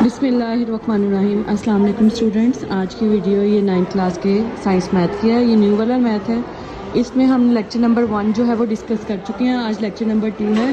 बिस्मिल्लाहिर्रहमानिर्रहीम। अस्सलाम वालेकुम स्टूडेंट्स। आज की वीडियो ये 9th क्लास के साइंस मैथ की है। ये न्यू वाला मैथ है। इसमें हम लेक्चर नंबर 1 जो है वो डिस्कस कर चुके हैं। आज लेक्चर नंबर 2 है।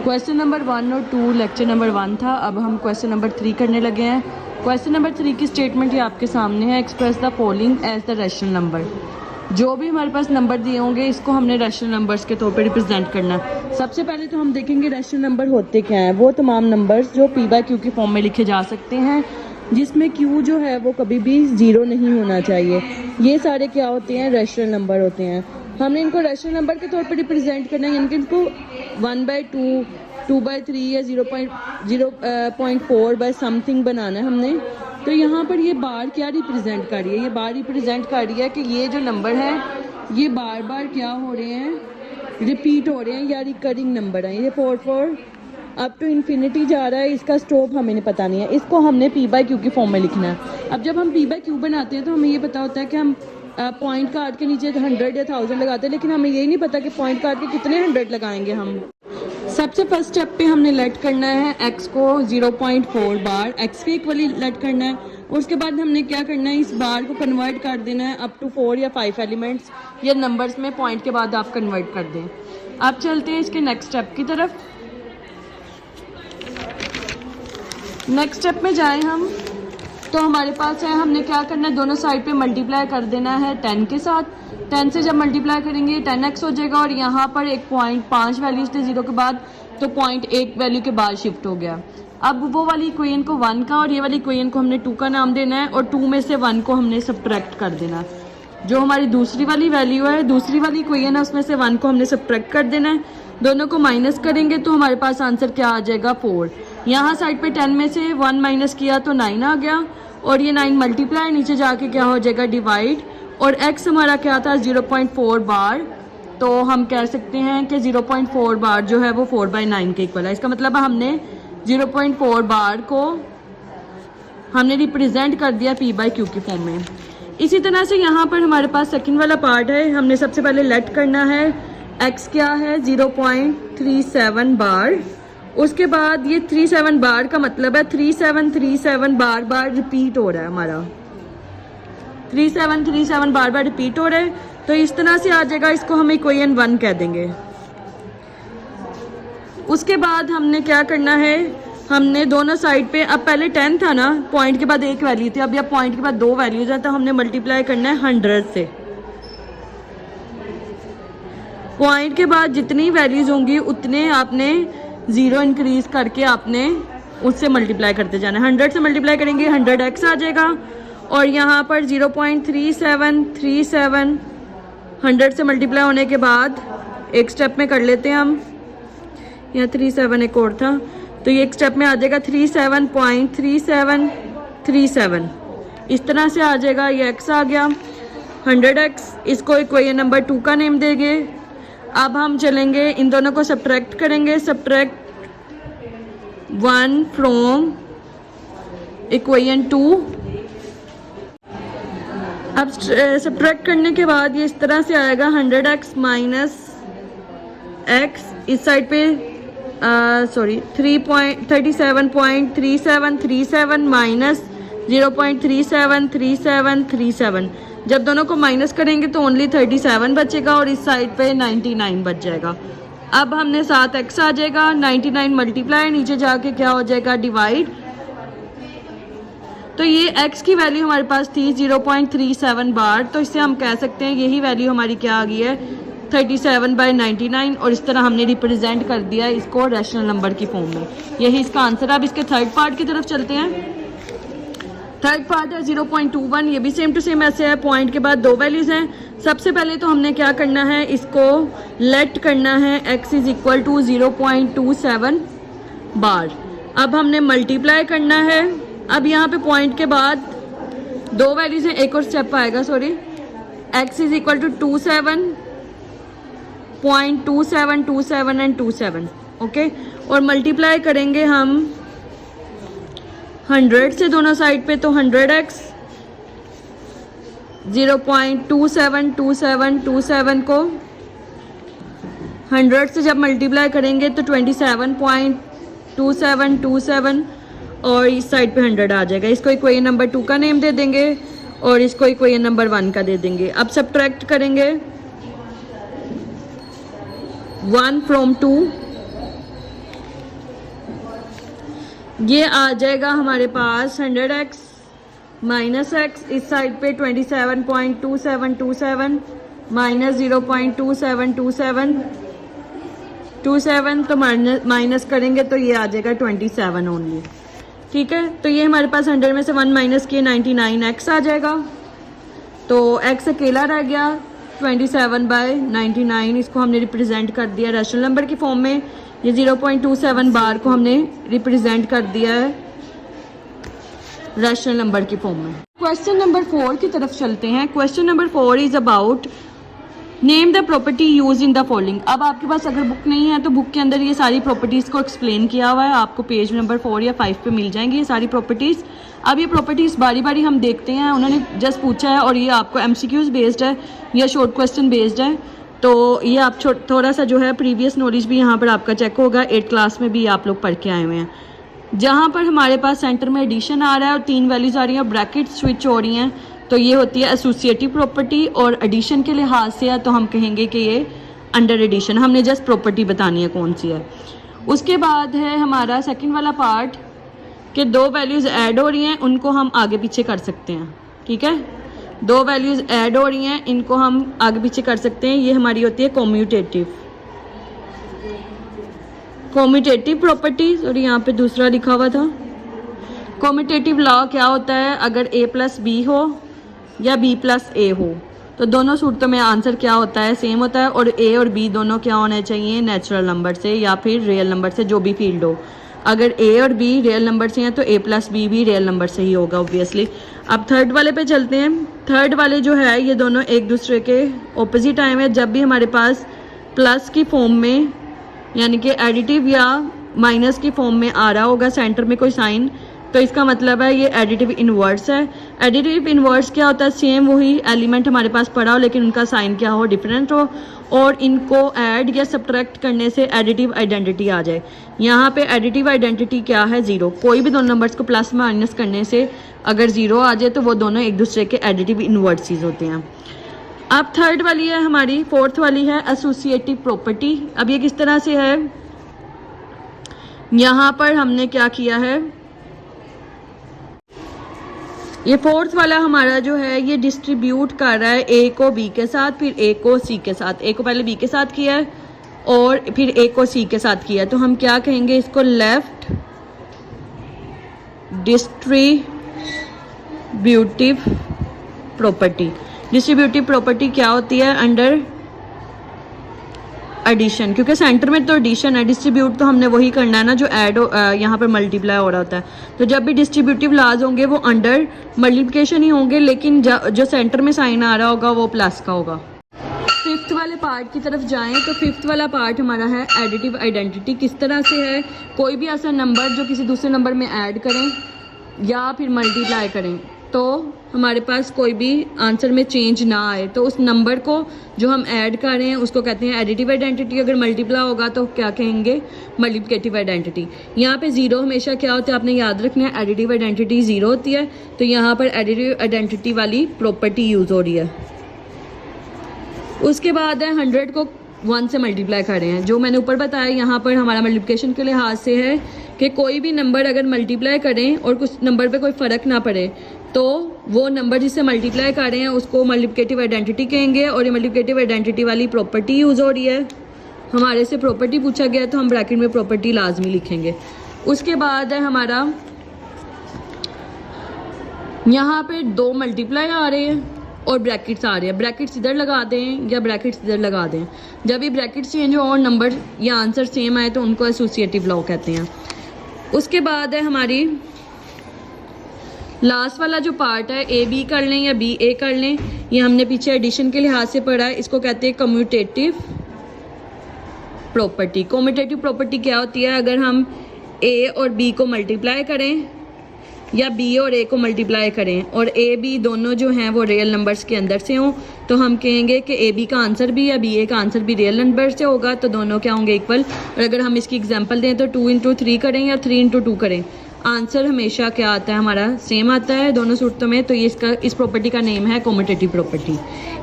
क्वेश्चन नंबर 1 और 2 लेक्चर नंबर 1 था। अब हम क्वेश्चन नंबर 3 करने लगे हैं। क्वेश्चन नंबर 3 की स्टेटमेंट ये आपके सामने है। Express the following as the rational number. जो भी हमारे पास नंबर दिए होंगे इसको हमने रैशनल नंबर्स के तौर पे रिप्रेजेंट करना है। सबसे पहले तो हम देखेंगे रैशनल नंबर होते क्या हैं। वो तमाम नंबर्स जो P बाय Q की फॉर्म में लिखे जा सकते हैं, जिसमें Q जो है वो कभी भी 0 नहीं होना चाहिए। ये सारे क्या होते हैं? रैशनल नंबर होते हैं। हमने इनको रैशनल नंबर के तौर पर रिप्रेजेंट करना है, यानी कि इनको 1/2, 2/3 या 0.4 बाय समथिंग बनाना है हमने। तो यहाँ पर ये बार क्या रिप्रेजेंट कर रही है? ये बार रिप्रेजेंट कर रही है कि ये जो नंबर है ये बार बार क्या हो रहे हैं, रिपीट हो रहे हैं या रिकरिंग नंबर है। ये 4 अप टू इन्फिनिटी जा रहा है। इसका स्टॉप हमें पता नहीं है। इसको हमने P बाय Q की फॉर्म में लिखना है। अब जब हम P बाय Q बनाते हैं तो हमें ये पता होता है कि हम पॉइंट काट के नीचे 100 या 1000 लगाते हैं, लेकिन हमें ये नहीं पता कि पॉइंट काट के कितने 100 लगाएंगे हम। सबसे फर्स्ट स्टेप पे हमने लेट करना है x को 0.4 बार x के इक्वली लेट करना है। उसके बाद हमने क्या करना है, इस बार को कन्वर्ट कर देना है अप टू 4 या 5 एलिमेंट्स या नंबर्स में पॉइंट के बाद आप कन्वर्ट कर दें। अब चलते हैं इसके नेक्स्ट स्टेप की तरफ। नेक्स्ट स्टेप में जाएं हम तो हमारे पास है, हमने क्या करना है, दोनों साइड पे मल्टीप्लाई कर देना है 10 के साथ। 10 से जब मल्टीप्लाई करेंगे 10x हो जाएगा और यहाँ पर एक पॉइंट 5 वैल्यूज थे 0 के बाद, तो पॉइंट 1 वैल्यू के बाद शिफ्ट हो गया। अब वो वाली इक्वेशन को 1 का और ये वाली इक्वेशन को हमने 2 का नाम देना है और 2 में से 1 को हमने सब्ट्रैक्ट कर देना है। जो हमारी दूसरी वाली वैल्यू है, दूसरी वाली इक्वेशन है, उसमें से 1 को हमने सब्ट्रैक्ट कर देना है। दोनों को माइनस करेंगे तो हमारे पास आंसर क्या आ जाएगा, 4। यहाँ साइड पे 10 में से 1 माइनस किया तो 9 आ गया और ये 9 मल्टीप्लाई नीचे जाके क्या हो जाएगा, डिवाइड। और x हमारा क्या था, 0.4 बार। तो हम कह सकते हैं कि 0.4 बार जो है वो 4/9 के इक्वल है। इसका मतलब हमने 0.4 बार को हमने रिप्रेजेंट कर दिया P बाय Q की फॉर्म में। इसी तरह से यहाँ पर हमारे पास सेकंड वाला पार्ट है। हमने सबसे पहले लेट करना है x क्या है, 0.37 बार। उसके बाद ये 37 बार का मतलब है 3737 बार बार रिपीट हो रहा है हमारा। 3737 बार बार रिपीट हो रहा है, तो इस तरह से आ जाएगा। इसको हम इक्वेशन 1 कह देंगे। उसके बाद हमने क्या करना है, हमने दोनों साइड पे, अब पहले 10 था ना, पॉइंट के बाद 1 वैल्यू थी, अब यह पॉइंट के बाद 2 वैल्यूज है, तो हमने मल्टीप्लाई करना है 100 से। पॉइंट के बाद जितनी वैल्यूज होंगी उतने आपने 0 इंक्रीज करके आपने उससे मल्टीप्लाई करते जाना है। 100 से मल्टीप्लाई करेंगे 100x आ जाएगा और यहाँ पर 0.3737 100 से मल्टीप्लाई होने के बाद एक स्टेप में कर लेते हैं हम। यहाँ 37 एक और था, तो ये एक स्टेप में आ जाएगा 37.3737। इस तरह से आ जाएगा। ये x आ गया 100x। इसको इक्वेशन नंबर 2 का नेम देंगे। अब हम चलेंगे, इन दोनों को सब्ट्रैक्ट करेंगे। Subtract 1 from equation 2। अब सब्ट्रैक्ट करने के बाद ये इस तरह से आएगा 100x माइनस x। इस साइड पे 37.3737 माइनस 0.373737। जब दोनों को माइनस करेंगे तो ओनली 37 बचेगा और इस साइड पे 99 बच जाएगा। अब हमने 7x आ जाएगा, 99 मल्टीप्लाई नीचे जाके क्या हो जाएगा, डिवाइड। तो ये x की वैल्यू हमारे पास थी 0.37 बार, तो इससे हम कह सकते हैं यही वैल्यू हमारी क्या आ गई है, 37/99। और इस तरह हमने रिप्रेजेंट कर दिया इसको रैशनल नंबर की फॉर्म में। यही इसका आंसर। अब इसके थर्ड पार्ट की तरफ चलते हैं। थर्ड पार्ट है 0.21। ये भी सेम टू सेम ऐसे है, पॉइंट के बाद 2 वैल्यूज हैं। सबसे पहले तो हमने क्या करना है, इसको लेट करना है x इज इक्वल टू 0.27 बार। अब हमने मल्टीप्लाई करना है। अब यहाँ पे पॉइंट के बाद 2 वैल्यूज हैं, एक और स्टेप आएगा, sorry. x is equal to 27.2727 and 27, okay. और मल्टीप्लाई करेंगे हम 100 से दोनों साइड पे, तो 100x 0.272727 को 100 से जब मल्टीप्लाई करेंगे तो 27.2727 और इस साइड पे 100 आ जाएगा। इसको इक्वेशन नंबर 2 का नेम दे देंगे और इसको इक्वेशन नंबर 1 का दे देंगे। अब सब्ट्रैक्ट करेंगे 1 from 2, ये आ जाएगा हमारे पास 100x माइनस x, इस साइड पे 27.2727 माइनस 0.2727 तो माइनस करेंगे तो ये आ जाएगा 27 ओनली। ठीक है, तो ये हमारे पास 100 में से 1 माइनस किए 99x आ जाएगा, तो x अकेला रह गया 27/99। इसको हमने रिप्रेजेंट कर दिया रैशनल नंबर की फॉर्म में। ये 0.27 बार को हमने रिप्रेजेंट कर दिया है रैशनल नंबर की फॉर्म में। क्वेश्चन नंबर 4 की तरफ चलते हैं। Question number 4 is about name the property use in the following. अब आपके पास अगर बुक नहीं है तो बुक के अंदर ये सारी प्रॉपर्टीज़ को एक्सप्लेन किया हुआ है, आपको पेज नंबर 4 या 5 पे मिल जाएंगी ये सारी प्रॉपर्टीज़। अब ये प्रॉपर्टीज़ बारी बारी हम देखते हैं, उन्होंने जस्ट पूछा है और ये आपको MCQs बेस्ड है या शॉर्ट क्वेश्चन बेस्ड है, तो ये आप थोड़ा सा जो है प्रीवियस नॉलेज भी यहाँ पर आपका चेक होगा। 8th क्लास में भी आप लोग पढ़ के आए हुए हैं। जहाँ पर हमारे पास सेंटर में एडिशन आ रहा है और 3 वैल्यूज़ आ रही हैं और ब्रैकेट स्विच हो रही हैं, तो ये होती है एसोसिएटिव प्रॉपर्टी। और एडिशन के लिहाज से है तो हम कहेंगे कि ये अंडर एडिशन। हमने जस्ट प्रॉपर्टी बतानी है कौन सी है। उसके बाद है हमारा सेकंड वाला पार्ट कि 2 वैल्यूज़ ऐड हो रही हैं, उनको हम आगे पीछे कर सकते हैं। ठीक है, 2 वैल्यूज़ ऐड हो रही हैं, इनको हम आगे पीछे कर सकते हैं। ये हमारी होती है कॉम्यूटेटिव प्रॉपर्टी। और यहाँ पे दूसरा लिखा हुआ था कॉम्यूटेटिव लॉ क्या होता है, अगर a + b हो या b + a हो तो दोनों सूरतों में आंसर क्या होता है, सेम होता है। और a और b दोनों क्या होने चाहिए, नेचुरल नंबर से या फिर रियल नंबर से, जो भी फील्ड हो। अगर a और b रियल नंबर से हैं तो a + b भी रियल नंबर से ही होगा ऑब्वियसली। अब थर्ड वाले पे चलते हैं। थर्ड वाले जो है ये दोनों एक दूसरे के ऑपोजिट टाइम है। जब भी हमारे पास प्लस की फॉर्म में यानी कि एडिटिव या माइनस की फॉर्म में आ रहा होगा सेंटर में कोई साइन, तो इसका मतलब है ये एडिटिव इन्वर्स है। एडिटिव इन्वर्स क्या होता है, सेम वही एलिमेंट हमारे पास पड़ा हो लेकिन उनका साइन क्या हो, डिफरेंट हो, और इनको ऐड या सब्ट्रैक्ट करने से एडिटिव आइडेंटिटी आ जाए। यहाँ पे एडिटिव आइडेंटिटी क्या है, 0। कोई भी दोनों नंबर्स को प्लस माइनस करने से अगर 0 आ जाए तो वो दोनों एक दूसरे के एडिटिव इन्वर्सेस होते हैं। अब थर्ड वाली है हमारी, फोर्थ वाली है एसोसिएटिव प्रॉपर्टी। अब ये किस तरह से है, यहाँ पर हमने क्या किया है, ये फोर्थ वाला हमारा जो है ये डिस्ट्रीब्यूट कर रहा है a को b के साथ, फिर a को c के साथ। a को पहले b के साथ किया है और फिर a को c के साथ किया है, तो हम क्या कहेंगे इसको, left distributive property. Distributive property क्या होती है, अंडर एडिशन, क्योंकि सेंटर में तो एडिशन है, डिस्ट्रीब्यूट तो हमने वही करना है ना जो ऐड यहाँ पर मल्टीप्लाई हो रहा होता है। तो जब भी डिस्ट्रीब्यूटिव लॉज होंगे वो अंडर मल्टीप्लिकेशन ही होंगे, लेकिन जो सेंटर में साइन आ रहा होगा वो प्लस का होगा। फिफ्थ वाले पार्ट की तरफ जाएं तो फिफ्थ वाला पार्ट हमारा है एडिटिव आइडेंटिटी। किस तरह से है, कोई भी ऐसा नंबर जो किसी दूसरे नंबर में ऐड करें या फिर मल्टीप्लाई करें तो हमारे पास कोई भी आंसर में चेंज ना आए, तो उस नंबर को जो हम ऐड कर रहे हैं उसको कहते हैं एडिटिव आइडेंटिटी। अगर मल्टीप्लाई होगा तो क्या कहेंगे, मल्टीप्लिकेटिव आइडेंटिटी। यहाँ पे 0 हमेशा क्या होता है, आपने याद रखना है, एडिटिव आइडेंटिटी 0 होती है, तो यहाँ पर एडिटिव आइडेंटिटी वाली प्रॉपर्टी यूज़ हो रही है। उसके बाद है 100 को 1 से मल्टीप्लाई कर रहे हैं। जो मैंने ऊपर बताया यहाँ पर हमारा मल्टीप्लिकेशन के लिहाज से है कि कोई भी नंबर अगर मल्टीप्लाई करें और कुछ नंबर पे कोई फ़र्क ना पड़े तो वो नंबर जिससे मल्टीप्लाई कर रहे हैं उसको मल्टीप्लिकेटिव आइडेंटिटी कहेंगे। और ये मल्टीप्लिकेटिव आइडेंटिटी वाली प्रॉपर्टी यूज़ हो रही है। हमारे से प्रॉपर्टी पूछा गया तो हम ब्रैकेट में प्रॉपर्टी लाजमी लिखेंगे। उसके बाद है हमारा यहाँ पे 2 मल्टीप्लाई आ रहे हैं और ब्रैकेट्स आ रहे हैं। ब्रैकेट्स इधर लगा दें या ब्रैकेट्स इधर लगा दें, जब भी ब्रैकेट्स चेंज हो और नंबर या आंसर सेम आए तो उनको एसोसिएटिव लॉ कहते हैं। उसके बाद है हमारी लास्ट वाला जो पार्ट है, ए बी कर लें या बी ए कर लें, ये हमने पीछे एडिशन के लिहाज से पढ़ा है, इसको कहते हैं कम्यूटेटिव प्रॉपर्टी। कम्यूटेटिव प्रॉपर्टी क्या होती है, अगर हम ए और बी को मल्टीप्लाई करें या बी और ए को मल्टीप्लाई करें और ए बी दोनों जो हैं वो रियल नंबर्स के अंदर से हों तो हम कहेंगे कि ए बी का आंसर भी या बी ए का आंसर भी रियल नंबर से होगा, तो दोनों क्या होंगे, इक्वल। और अगर हम इसकी एग्जांपल दें तो 2 × 3 करें या 3 × 2 करें, आंसर हमेशा क्या आता है हमारा सेम आता है दोनों सूरतों में। तो ये इस प्रॉपर्टी का नेम है कम्यूटेटिव प्रॉपर्टी।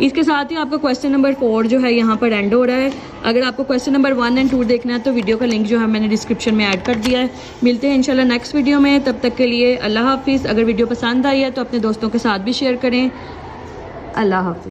इसके साथ ही आपका क्वेश्चन नंबर 4 जो है यहाँ पर एंड हो रहा है। अगर आपको क्वेश्चन नंबर 1 एंड 2 देखना है तो वीडियो का लिंक जो है मैंने डिस्क्रिप्शन में ऐड कर दिया है। मिलते हैं इंशाल्लाह नेक्स्ट वीडियो में, तब तक के लिए अल्लाह हाफिज़। अगर वीडियो पसंद आई है तो अपने दोस्तों के साथ भी शेयर करें। अल्लाह हाफिज़।